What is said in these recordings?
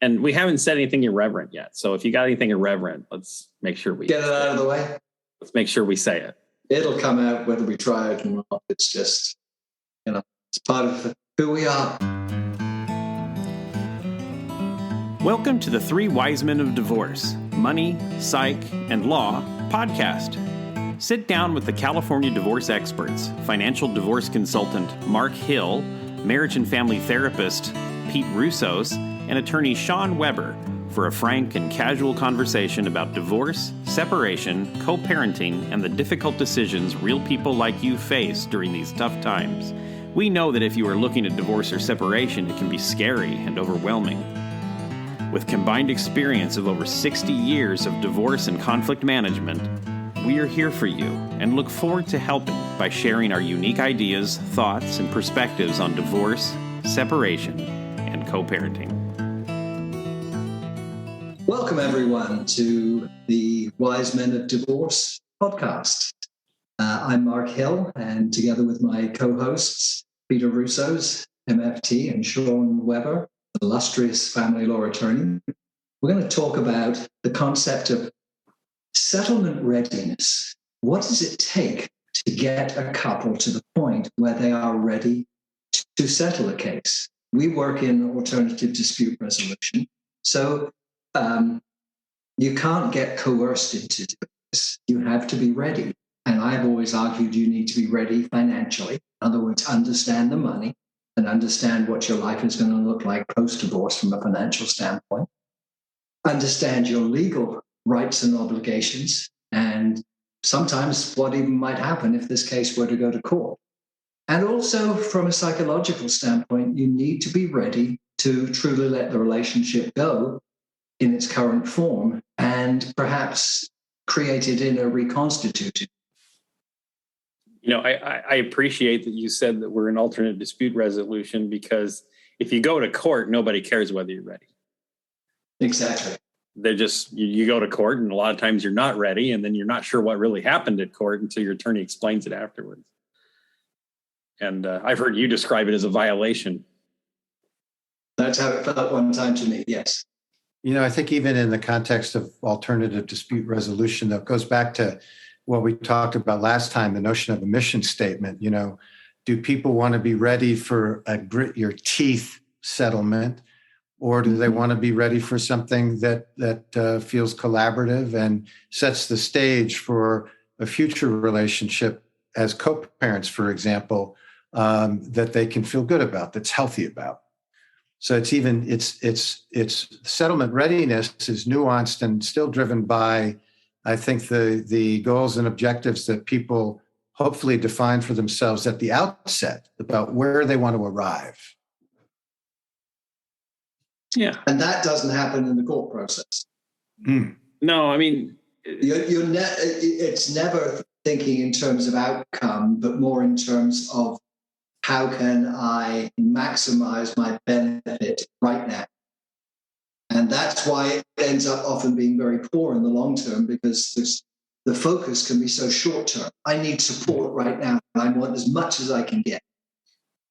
And we haven't said anything irreverent yet. So if you got anything irreverent, let's make sure we get it out of the way. Let's make sure we say it. It'll come out whether we try it or not. It's just, it's part of who we are. Welcome to the Three Wise Men of Divorce, Money, Psych, and Law podcast. Sit down with the California divorce experts, financial divorce consultant Mark Hill, marriage and family therapist Pete Russos, and attorney Shawn Weber for a frank and casual conversation about divorce, separation, co-parenting, and the difficult decisions real people like you face during these tough times. We know that if you are looking at divorce or separation, it can be scary and overwhelming. With combined experience of over 60 years of divorce and conflict management, we are here for you and look forward to helping by sharing our unique ideas, thoughts, and perspectives on divorce, separation, and co-parenting. Welcome, everyone, to the Wise Men of Divorce podcast. I'm Mark Hill, and together with my co-hosts, Peter Russos, MFT, and Shawn Weber, illustrious family law attorney, we're going to talk about the concept of settlement readiness. What does it take to get a couple to the point where they are ready to settle a case? We work in alternative dispute resolution, so you can't get coerced into this. You have to be ready. And I've always argued you need to be ready financially. In other words, understand the money and understand what your life is going to look like post-divorce from a financial standpoint. Understand your legal rights and obligations, and sometimes what even might happen if this case were to go to court. And also from a psychological standpoint, you need to be ready to truly let the relationship go in its current form and perhaps create it in a reconstituted. I appreciate that you said that we're in alternate dispute resolution, because if you go to court, nobody cares whether you're ready. Exactly. They're just, you go to court and a lot of times you're not ready, and then you're not sure what really happened at court until your attorney explains it afterwards. And I've heard you describe it as a violation. That's how it felt one time to me, yes. I think even in the context of alternative dispute resolution, though, it goes back to what we talked about last time, the notion of a mission statement. Do people want to be ready for a grit your teeth settlement, or do they want to be ready for something that feels collaborative and sets the stage for a future relationship as co-parents, for example, that they can feel good about, that's healthy about? So it's settlement readiness is nuanced and still driven by, I think, the goals and objectives that people hopefully define for themselves at the outset about where they want to arrive. Yeah. And that doesn't happen in the court process. No, I mean, it's never thinking in terms of outcome, but more in terms of how can I maximize my benefit right now? And that's why it ends up often being very poor in the long term, because the focus can be so short term. I need support right now, and I want as much as I can get.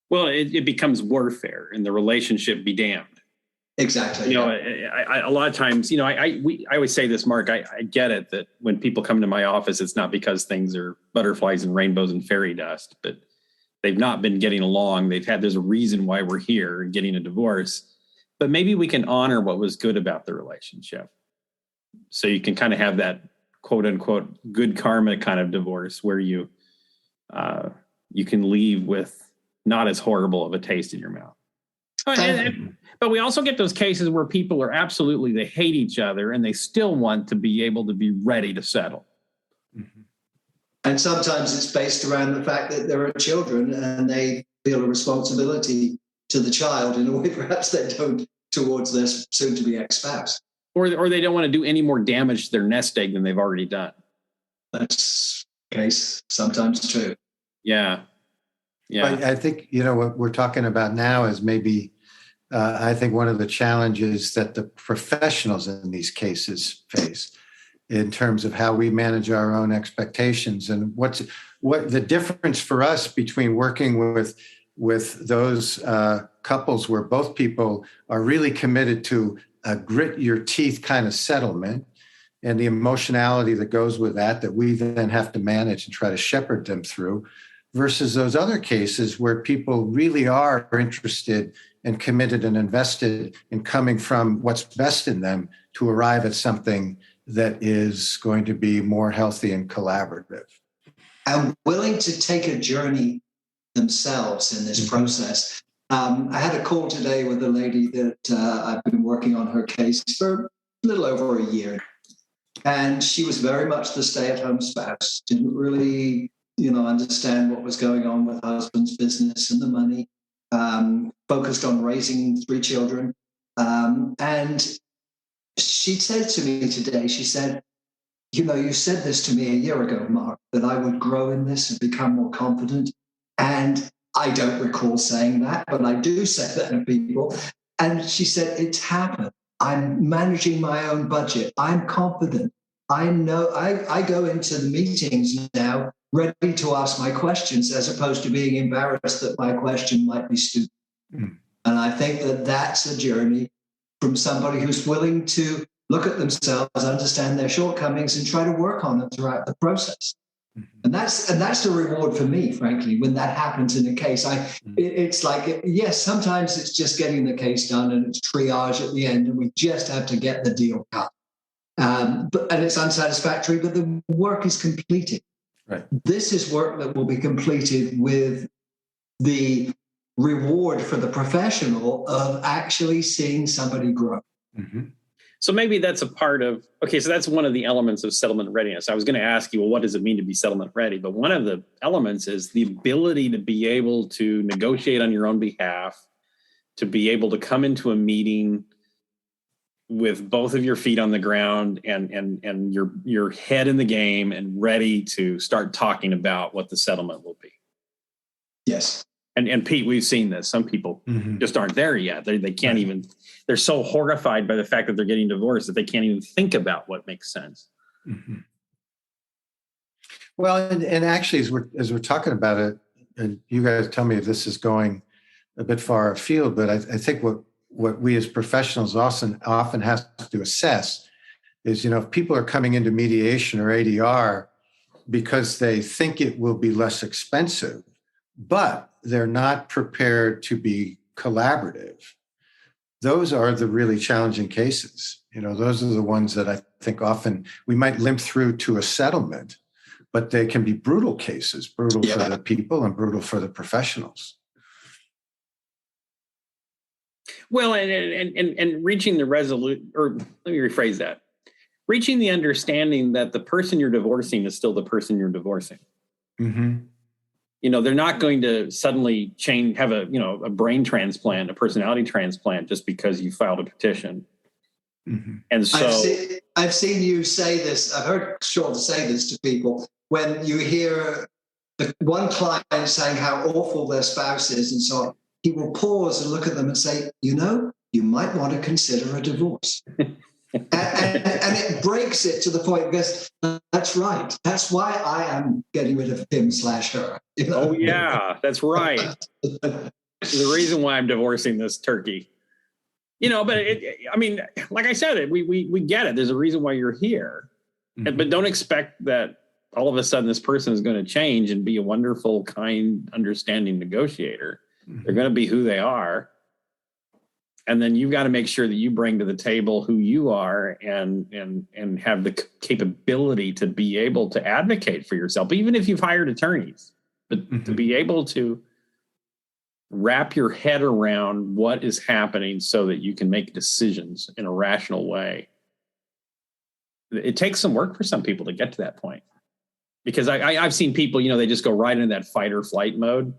Well, it becomes warfare, and the relationship be damned. Exactly. A lot of times, I always say this, Mark, I get it that when people come to my office, it's not because things are butterflies and rainbows and fairy dust, but they've not been getting along. There's a reason why we're here and getting a divorce, but maybe we can honor what was good about the relationship. So you can kind of have that quote unquote good karma kind of divorce where you can leave with not as horrible of a taste in your mouth. But we also get those cases where people are they hate each other and they still want to be able to be ready to settle. Mm-hmm. And sometimes it's based around the fact that there are children and they feel a responsibility to the child in a way perhaps they don't towards their soon-to-be ex-spouse. Or they don't want to do any more damage to their nest egg than they've already done. That's the case, sometimes true. Yeah. I think, what we're talking about now is maybe, I think one of the challenges that the professionals in these cases face in terms of how we manage our own expectations, and what the difference for us between working with those couples where both people are really committed to a grit your teeth kind of settlement and the emotionality that goes with that we then have to manage and try to shepherd them through, versus those other cases where people really are interested and committed and invested in coming from what's best in them to arrive at something that is going to be more healthy and collaborative. And willing to take a journey themselves in this process. I had a call today with a lady that I've been working on her case for a little over a year. And she was very much the stay-at-home spouse, didn't really, understand what was going on with husband's business and the money, focused on raising 3 children. And she said to me today, she said, you said this to me a year ago, Mark, that I would grow in this and become more confident. And I don't recall saying that, but I do say that to people. And she said, it's happened. I'm managing my own budget. I'm confident. I know I go into the meetings now ready to ask my questions as opposed to being embarrassed that my question might be stupid. And I think that that's a journey from somebody who's willing to look at themselves, understand their shortcomings, and try to work on them throughout the process. And that's the reward for me, frankly, when that happens in a case. It's like, yes, sometimes it's just getting the case done and it's triage at the end, and we just have to get the deal cut. And it's unsatisfactory, but the work is completed. Right. This is work that will be completed with the reward for the professional of actually seeing somebody grow. So maybe that's a part of, so that's one of the elements of settlement readiness. I was going to ask you, well, what does it mean to be settlement ready? But one of the elements is the ability to be able to negotiate on your own behalf, to be able to come into a meeting with both of your feet on the ground and your head in the game and ready to start talking about what the settlement will be. Yes. And Pete, we've seen this. Some people just aren't there yet. They can't even, they're so horrified by the fact that they're getting divorced that they can't even think about what makes sense. Well, and actually, as we're talking about it, and you guys tell me if this is going a bit far afield, but I think what we as professionals often have to assess is, if people are coming into mediation or ADR because they think it will be less expensive, but they're not prepared to be collaborative. Those are the really challenging cases. Those are the ones that I think often we might limp through to a settlement, but they can be brutal cases, brutal for the people and brutal for the professionals. Well, and reaching the let me rephrase that. Reaching the understanding that the person you're divorcing is still the person you're divorcing. They're not going to suddenly have a brain transplant, a personality transplant, just because you filed a petition. And so I've seen you say this. I've heard Shawn say this to people when you hear one client saying how awful their spouse is and so on. He will pause and look at them and say, you might want to consider a divorce. and it breaks it to the point because that's right. That's why I am getting rid of him/her. Oh, yeah, that's right. The reason why I'm divorcing this turkey. But like I said, we get it. There's a reason why you're here. But don't expect that all of a sudden this person is going to change and be a wonderful, kind, understanding negotiator. They're going to be who they are. And then you've got to make sure that you bring to the table who you are and have the capability to be able to advocate for yourself, even if you've hired attorneys, but to be able to wrap your head around what is happening so that you can make decisions in a rational way. It takes some work for some people to get to that point, because I've seen people, they just go right into that fight or flight mode.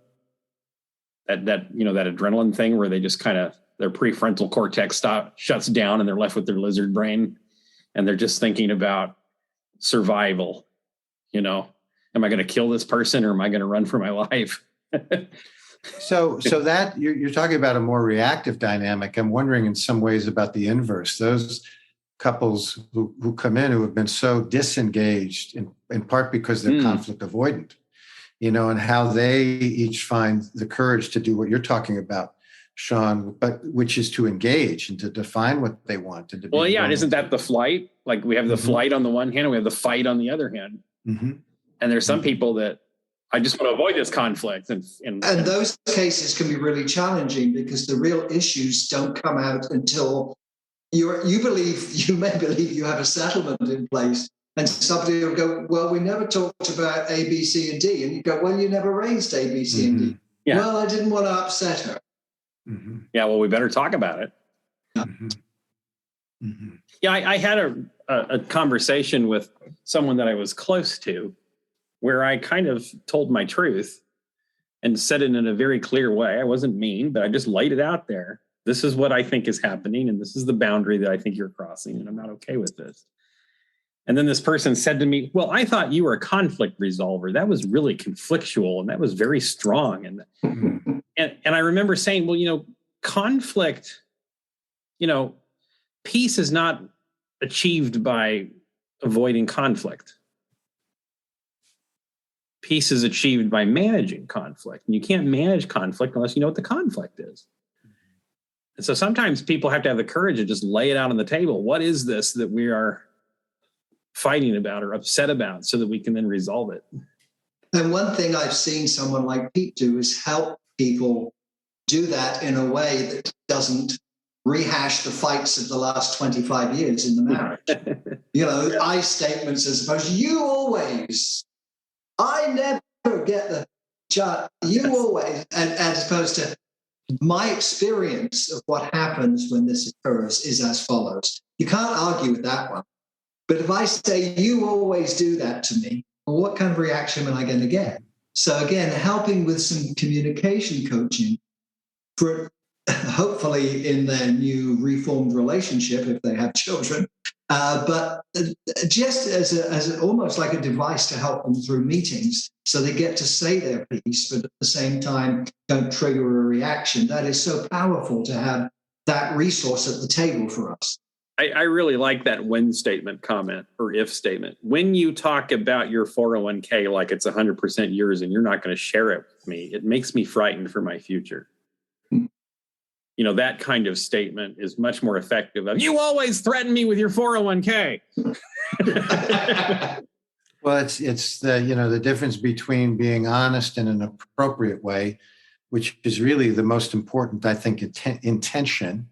That adrenaline thing where they just kind of, their prefrontal cortex shuts down and they're left with their lizard brain and they're just thinking about survival. Am I going to kill this person or am I going to run for my life? So that you're talking about a more reactive dynamic. I'm wondering in some ways about the inverse. Those couples who come in who have been so disengaged in part because they're conflict avoidant, and how they each find the courage to do what you're talking about, Shawn, but which is to engage and to define what they want. And to well, yeah, and isn't that the flight? Like we have the flight on the one hand, and we have the fight on the other hand. Mm-hmm. And there's some people that I just want to avoid this conflict. And those cases can be really challenging because the real issues don't come out until you may believe you have a settlement in place. And somebody will go, well, we never talked about A, B, C, and D. And you go, well, you never raised A, B, C, and D. Yeah. Well, I didn't want to upset her. Mm-hmm. Yeah, well, we better talk about it. Mm-hmm. Mm-hmm. Yeah, I had a conversation with someone that I was close to where I kind of told my truth and said it in a very clear way. I wasn't mean, but I just laid it out there. This is what I think is happening, and this is the boundary that I think you're crossing, and I'm not okay with this. And then this person said to me, well, I thought you were a conflict resolver. That was really conflictual, and that was very strong. And I remember saying, well, conflict, peace is not achieved by avoiding conflict. Peace is achieved by managing conflict. And you can't manage conflict unless you know what the conflict is. And so sometimes people have to have the courage to just lay it out on the table. What is this that we are fighting about or upset about so that we can then resolve it? And one thing I've seen someone like Pete do is help people do that in a way that doesn't rehash the fights of the last 25 years in the marriage. I statements as opposed to you always, I never get the shot, you always, and as opposed to my experience of what happens when this occurs is as follows. You can't argue with that one. But if I say, you always do that to me, well, what kind of reaction am I going to get? So again, helping with some communication coaching for hopefully in their new reformed relationship, if they have children, but just as almost like a device to help them through meetings so they get to say their piece, but at the same time, don't trigger a reaction. That is so powerful to have that resource at the table for us. I really like that when statement comment or if statement. When you talk about your 401k like it's 100% yours and you're not going to share it with me, it makes me frightened for my future. That kind of statement is much more effective. You always threaten me with your 401k. Well, it's the difference between being honest in an appropriate way, which is really the most important, I think, intention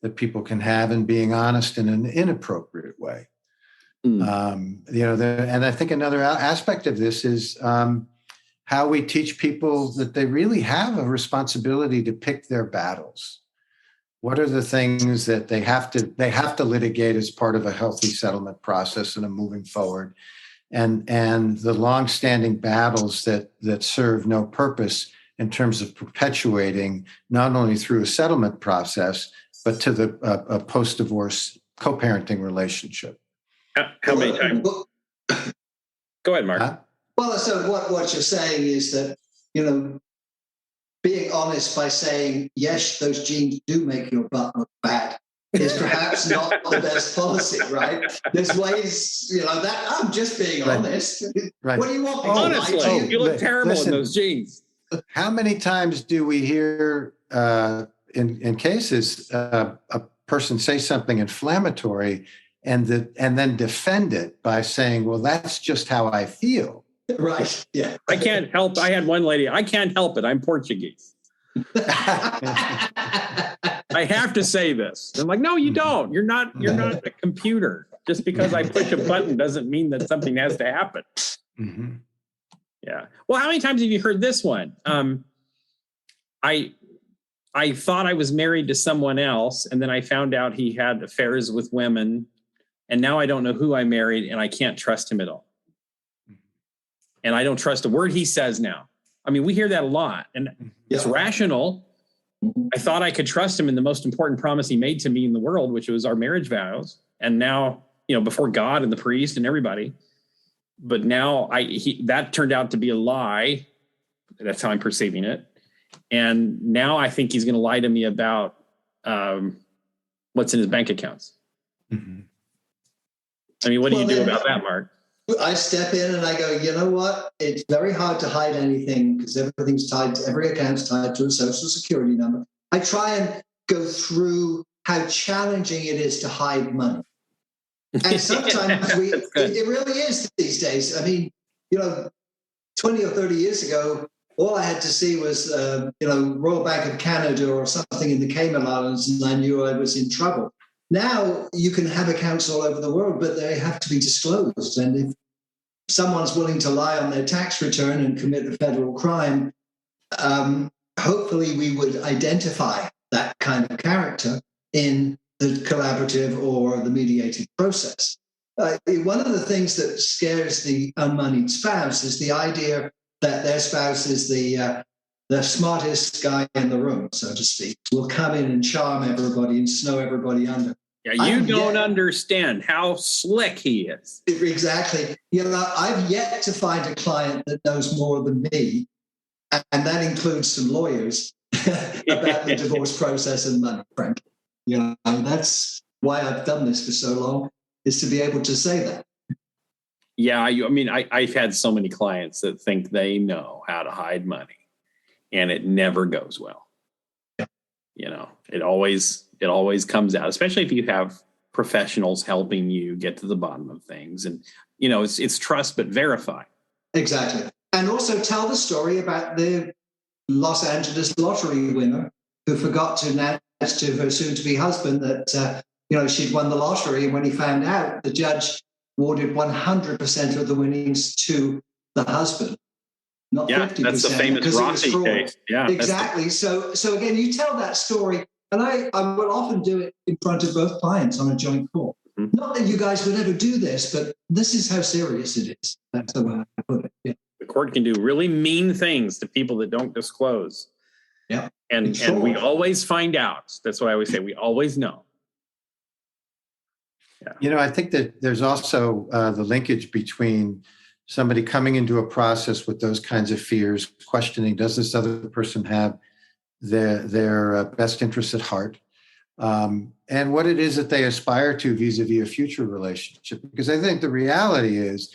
that people can have, and being honest in an inappropriate way. And I think another aspect of this is how we teach people that they really have a responsibility to pick their battles. What are the things that they have to litigate as part of a healthy settlement process and a moving forward, and the longstanding battles that serve no purpose in terms of perpetuating not only through a settlement process, but to a post-divorce co-parenting relationship. How many times? Go ahead, Mark. Well, so what you're saying is that, being honest by saying, yes, those genes do make your butt look bad is perhaps not the best policy, right? There's ways, that I'm just being honest. Right. What do you want? Honestly, you look terrible in those jeans. How many times do we hear in cases a person say something inflammatory and then defend it by saying, well, that's just how I feel. Right. Yeah. I can't help. I had one lady. I can't help it. I'm Portuguese. I have to say this. I'm like, no, you don't. You're not a computer. Just because I push a button doesn't mean that something has to happen. Mm-hmm. Yeah. Well, how many times have you heard this one? I thought I was married to someone else, and then I found out he had affairs with women, and now I don't know who I married, and I can't trust him at all. And I don't trust a word he says now. I mean, we hear that a lot, and it's rational. I thought I could trust him in the most important promise he made to me in the world, which was our marriage vows. And now, before God and the priest and everybody, but now that turned out to be a lie. That's how I'm perceiving it. And now I think he's going to lie to me about what's in his bank accounts. Mm-hmm. I mean, what do you do about that, Mark? I step in and I go, you know what? It's very hard to hide anything because every account's tied to a social security number. I try and go through how challenging it is to hide money. And sometimes it really is these days. I mean, 20 or 30 years ago, all I had to see was, Royal Bank of Canada or something in the Cayman Islands, and I knew I was in trouble. Now you can have accounts all over the world, but they have to be disclosed. And if someone's willing to lie on their tax return and commit a federal crime, hopefully we would identify that kind of character in the collaborative or the mediated process. One of the things that scares the unmoneyed spouse is the idea that their spouse is the smartest guy in the room, so to speak, will come in and charm everybody and snow everybody under. Yeah, you don't understand how slick he is. Exactly. I've yet to find a client that knows more than me, and that includes some lawyers, about the divorce process and money, frankly. That's why I've done this for so long, is to be able to say that. Yeah, I've had so many clients that think they know how to hide money, and it never goes well. Yeah. It always comes out, especially if you have professionals helping you get to the bottom of things. And, it's trust, but verify. Exactly. And also tell the story about the Los Angeles lottery winner who forgot to announce to her soon-to-be husband that, she'd won the lottery. And when he found out, the judge awarded 100% of the winnings to the husband, not 50%. That's the famous Rossi case. Yeah, exactly. So again, you tell that story, and I will often do it in front of both clients on a joint call. Mm-hmm. Not that you guys would ever do this, but this is how serious it is. That's the way I put it. Yeah. The court can do really mean things to people that don't disclose. Yeah. And we always find out. That's why I always say we always know. Yeah. I think that there's also the linkage between somebody coming into a process with those kinds of fears, questioning, does this other person have their best interests at heart? And what it is that they aspire to vis-a-vis a future relationship. Because I think the reality is,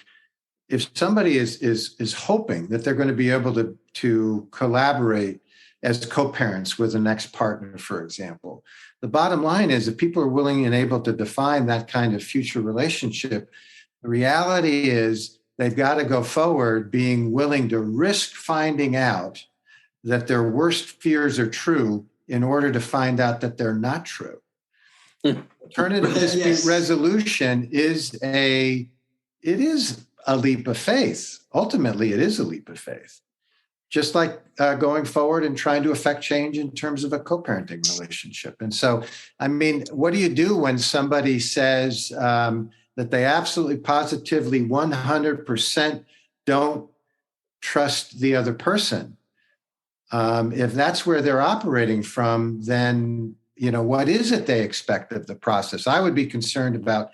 if somebody is hoping that they're going to be able to collaborate as co-parents with the next partner, for example, the bottom line is, if people are willing and able to define that kind of future relationship, the reality is they've got to go forward being willing to risk finding out that their worst fears are true in order to find out that they're not true. Alternative dispute resolution is a leap of faith. Ultimately, it is a leap of faith. Just like going forward and trying to affect change in terms of a co-parenting relationship. And so, what do you do when somebody says that they absolutely, positively, 100% don't trust the other person? If that's where they're operating from, then, what is it they expect of the process? I would be concerned about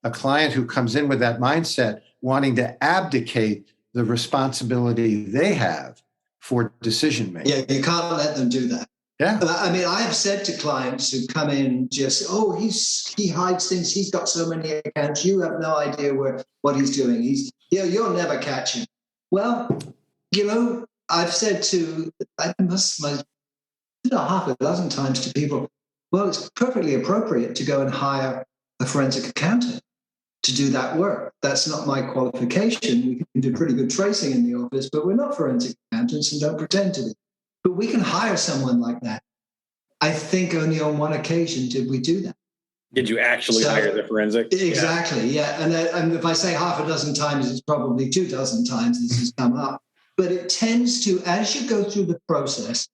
a client who comes in with that mindset, wanting to abdicate the responsibility they have for decision making. Yeah, you can't let them do that. Yeah. I have said to clients who come in just, he hides things. He's got so many accounts. You have no idea what he's doing. You'll never catch him. Well, I've said half a dozen times to people, well, it's perfectly appropriate to go and hire a forensic accountant to do that work. That's not my qualification. We can do pretty good tracing in the office, but we're not forensic accountants and don't pretend to be. But we can hire someone like that. I think only on one occasion did we do that. Did you actually hire the forensic? Exactly, yeah. And if I say half a dozen times, it's probably 24 times this has come up. But it tends to, as you go through the process,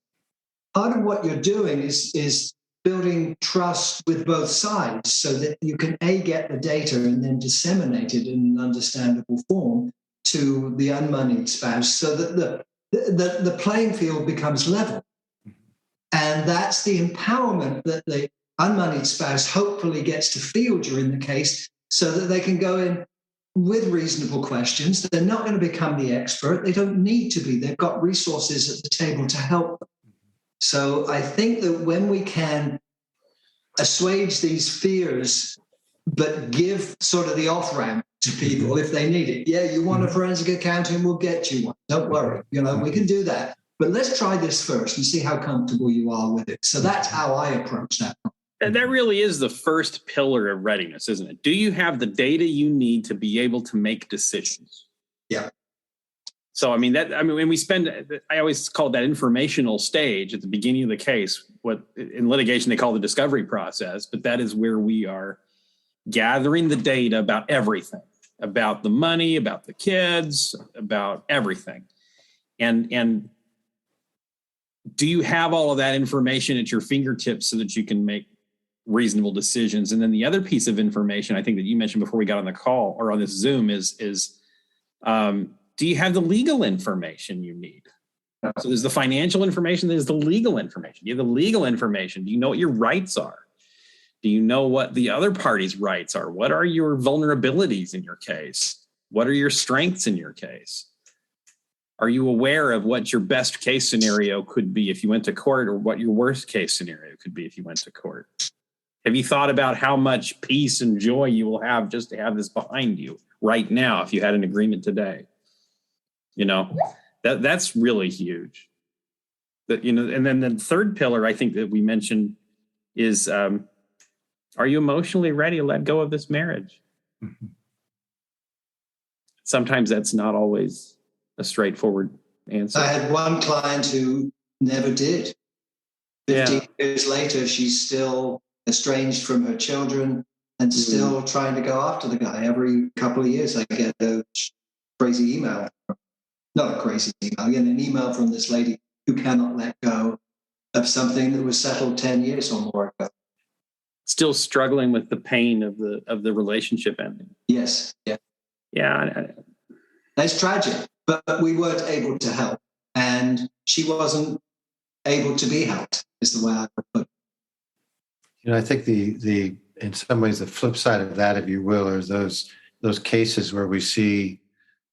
part of what you're doing is building trust with both sides so that you can, get the data and then disseminate it in an understandable form to the unmoneyed spouse so that the playing field becomes level. And that's the empowerment that the unmoneyed spouse hopefully gets to feel during the case so that they can go in with reasonable questions. They're not going to become the expert. They don't need to be. They've got resources at the table to help them. So I think that when we can assuage these fears, but give sort of the off-ramp to people if they need it. Yeah, you want a forensic accountant, we'll get you one. Don't worry. We can do that. but let's try this first and see how comfortable you are with it. So that's how I approach that. And that really is the first pillar of readiness, isn't it? Do you have the data you need to be able to make decisions? Yeah. So, when we I always call it that informational stage at the beginning of the case, what in litigation they call the discovery process, but that is where we are gathering the data about everything, about the money, about the kids, about everything. And do you have all of that information at your fingertips so that you can make reasonable decisions? And then the other piece of information I think that you mentioned before we got on the call or on this Zoom is do you have the legal information you need? So there's the financial information, there's the legal information. You have the legal information. Do you know what your rights are? Do you know what the other party's rights are? What are your vulnerabilities in your case? What are your strengths in your case? Are you aware of what your best case scenario could be if you went to court, or what your worst case scenario could be if you went to court? Have you thought about how much peace and joy you will have just to have this behind you right now if you had an agreement today? That's really huge. And then the third pillar I think that we mentioned is, are you emotionally ready to let go of this marriage? Mm-hmm. Sometimes that's not always a straightforward answer. I had one client who never did. 15 years later, she's still estranged from her children and still trying to go after the guy. Every couple of years, I get a crazy email. Not a crazy email. I get an email from this lady who cannot let go of something that was settled 10 years or more ago. Still struggling with the pain of the relationship ending. Yes. Yeah. Yeah. It's tragic, but we weren't able to help, and she wasn't able to be helped. Is the way I would put it. I think the in some ways the flip side of that, if you will, are those cases where we see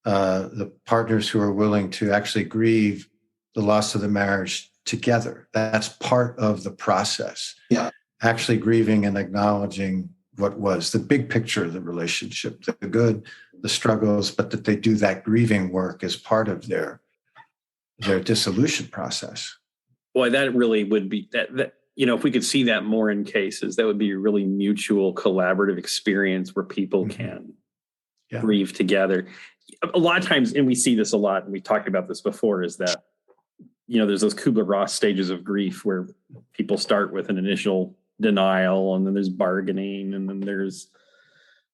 the partners who are willing to actually grieve the loss of the marriage together. That's part of the process. Yeah. Actually grieving and acknowledging what was the big picture of the relationship, the good, the struggles, but that they do that grieving work as part of their dissolution process. Boy, that really would be that if we could see that more in cases, that would be a really mutual collaborative experience where people can grieve together. A lot of times, and we see this a lot, and we talked about this before, is that, there's those Kubler-Ross stages of grief where people start with an initial denial, and then there's bargaining, and then there's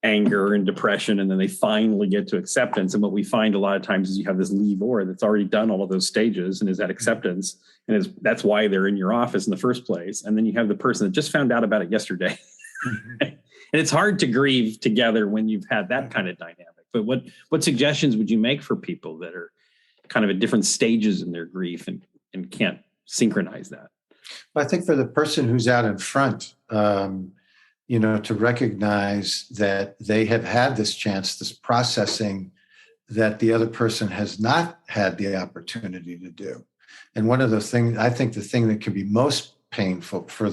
anger and depression, and then they finally get to acceptance. And what we find a lot of times is you have this leavor that's already done all of those stages and is at acceptance, and that's why they're in your office in the first place. And then you have the person that just found out about it yesterday. And it's hard to grieve together when you've had that kind of dynamic. But what suggestions would you make for people that are kind of at different stages in their grief and can't synchronize that? Well, I think for the person who's out in front, to recognize that they have had this chance, this processing that the other person has not had the opportunity to do. And one of the things, I think the thing that can be most painful for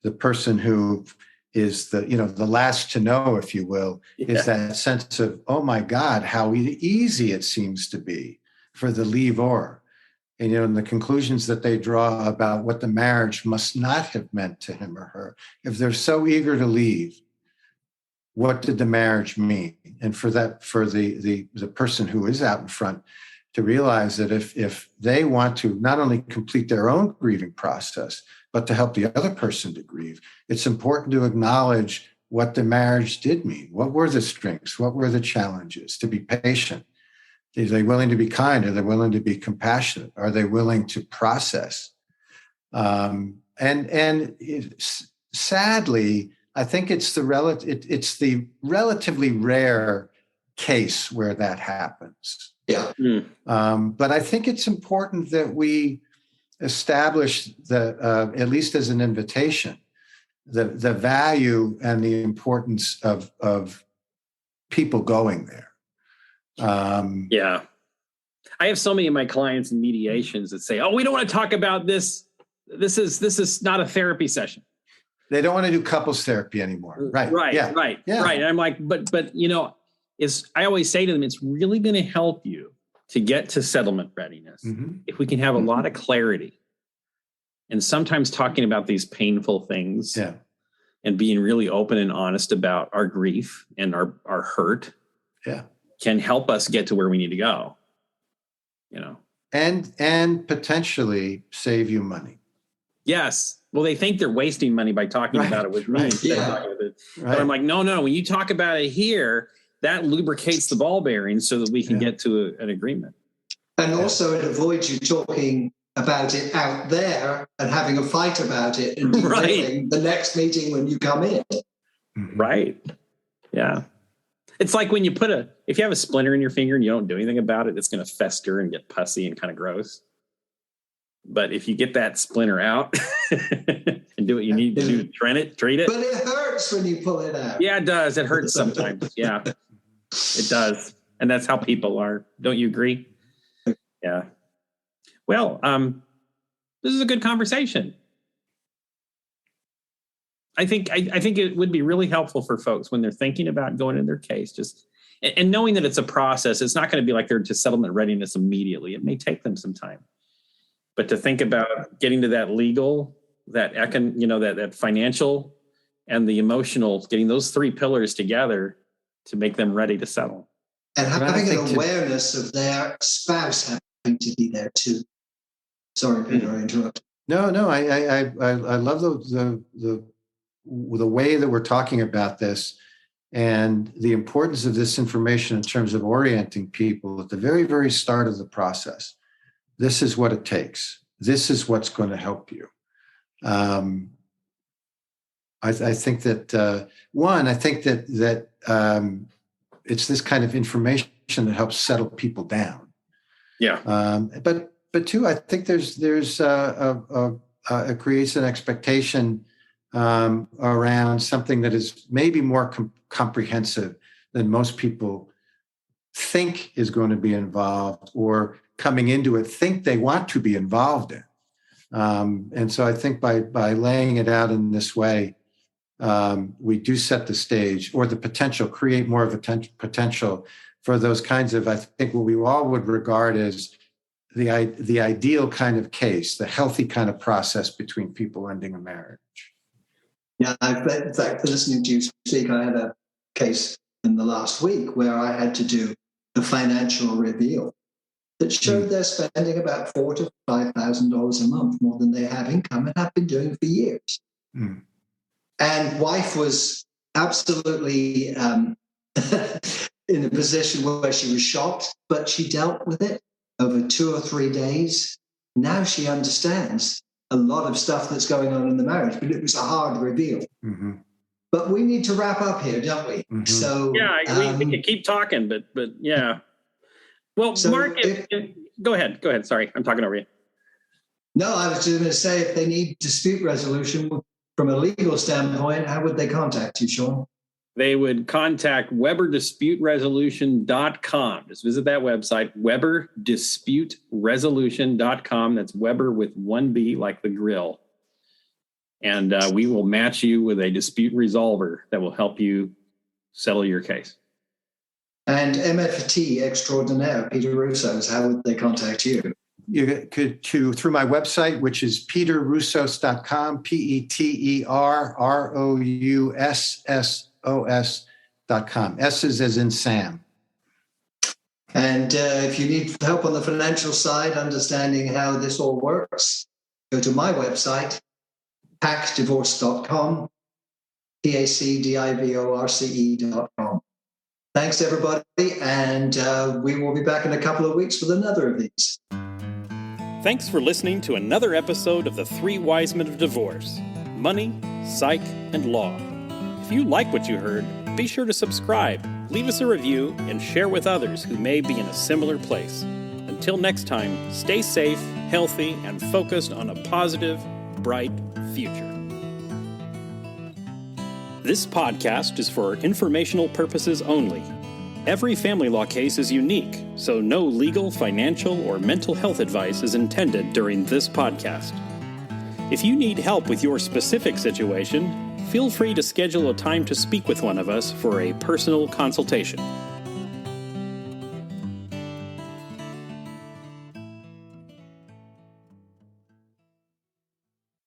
the person who is the last to know, if you will, is that sense of, oh my God, how easy it seems to be for the leavor. And the conclusions that they draw about what the marriage must not have meant to him or her. If they're so eager to leave, what did the marriage mean? And for the person who is out in front to realize that if they want to not only complete their own grieving process, but to help the other person to grieve, it's important to acknowledge what the marriage did mean. What were the strengths? What were the challenges? To be patient. Are they willing to be kind? Are they willing to be compassionate? Are they willing to process? And sadly, I think it's the relatively rare case where that happens. Yeah. But I think it's important that we establish that, at least as an invitation, the value and the importance of people going there. I have so many of my clients in mediations that say, "Oh, we don't want to talk about this. This is not a therapy session." They don't want to do couples therapy anymore. Right. Right. And I'm like, but I always say to them, it's really going to help you to get to settlement readiness, if we can have a lot of clarity and sometimes talking about these painful things and being really open and honest about our grief and our hurt can help us get to where we need to go, And potentially save you money. Yes. Well, they think they're wasting money by talking about it with me. But I'm like, no. When you talk about it here, that lubricates the ball bearings so that we can get to an agreement. And also it avoids you talking about it out there and having a fight about it and delaying the next meeting when you come in. Right. Yeah. It's like when if you have a splinter in your finger and you don't do anything about it, it's going to fester and get pussy and kind of gross. But if you get that splinter out and do what you need to do to treat it. But it hurts when you pull it out. Yeah, it does. It hurts sometimes. Yeah, it does. And that's how people are. Don't you agree? Yeah. Well, this is a good conversation. I think it would be really helpful for folks when they're thinking about going in their case, and knowing that it's a process. It's not going to be like they're to settlement readiness immediately. It may take them some time. But to think about getting to that legal, that financial, and the emotional, getting those three pillars together to make them ready to settle. And having an awareness of their spouse having to be there too. Sorry, Peter, I interrupted. No, I love the way that we're talking about this and the importance of this information in terms of orienting people at the very, very start of the process. This is what it takes. This is what's going to help you. I think that it's this kind of information that helps settle people down. Yeah. But two, I think there's it creates an expectation around something that is maybe more comprehensive than most people think is going to be involved, or coming into it think they want to be involved in. And so I think by laying it out in this way, we do set the stage, or the potential, create more of a potential for those kinds of, I think what we all would regard as the ideal kind of case, the healthy kind of process between people ending a marriage. Yeah, in fact, listening to you speak, I had a case in the last week where I had to do the financial reveal that showed they're spending about $4,000 to $5,000 a month more than they have income and have been doing for years. And wife was absolutely in a position where she was shocked, but she dealt with it over 2 or 3 days. Now she understands a lot of stuff that's going on in the marriage, but it was a hard reveal. But we need to wrap up here, don't we? So we can keep talking, but yeah. Well, so Mark, go ahead. Sorry, I'm talking over you. No, I was just going to say, if they need dispute resolution from a legal standpoint, how would they contact you, Shawn? They would contact WeberDisputeResolution.com. Just visit that website, WeberDisputeResolution.com. That's Weber with 1 B, like the grill. And we will match you with a dispute resolver that will help you settle your case. And MFT extraordinaire, Peter Russo's, how would they contact you? You could through my website, which is peterrussos.com, PeterRussos.com. S is as in Sam. And if you need help on the financial side, understanding how this all works, go to my website, pacdivorce.com, PACDIVORCE.com. Thanks, everybody, and we will be back in a couple of weeks with another of these. Thanks for listening to another episode of The Three Wise Men of Divorce: Money, Psych, and Law. If you like what you heard, be sure to subscribe, leave us a review, and share with others who may be in a similar place. Until next time, stay safe, healthy, and focused on a positive, bright future. This podcast is for informational purposes only. Every family law case is unique, so no legal, financial, or mental health advice is intended during this podcast. If you need help with your specific situation, feel free to schedule a time to speak with one of us for a personal consultation.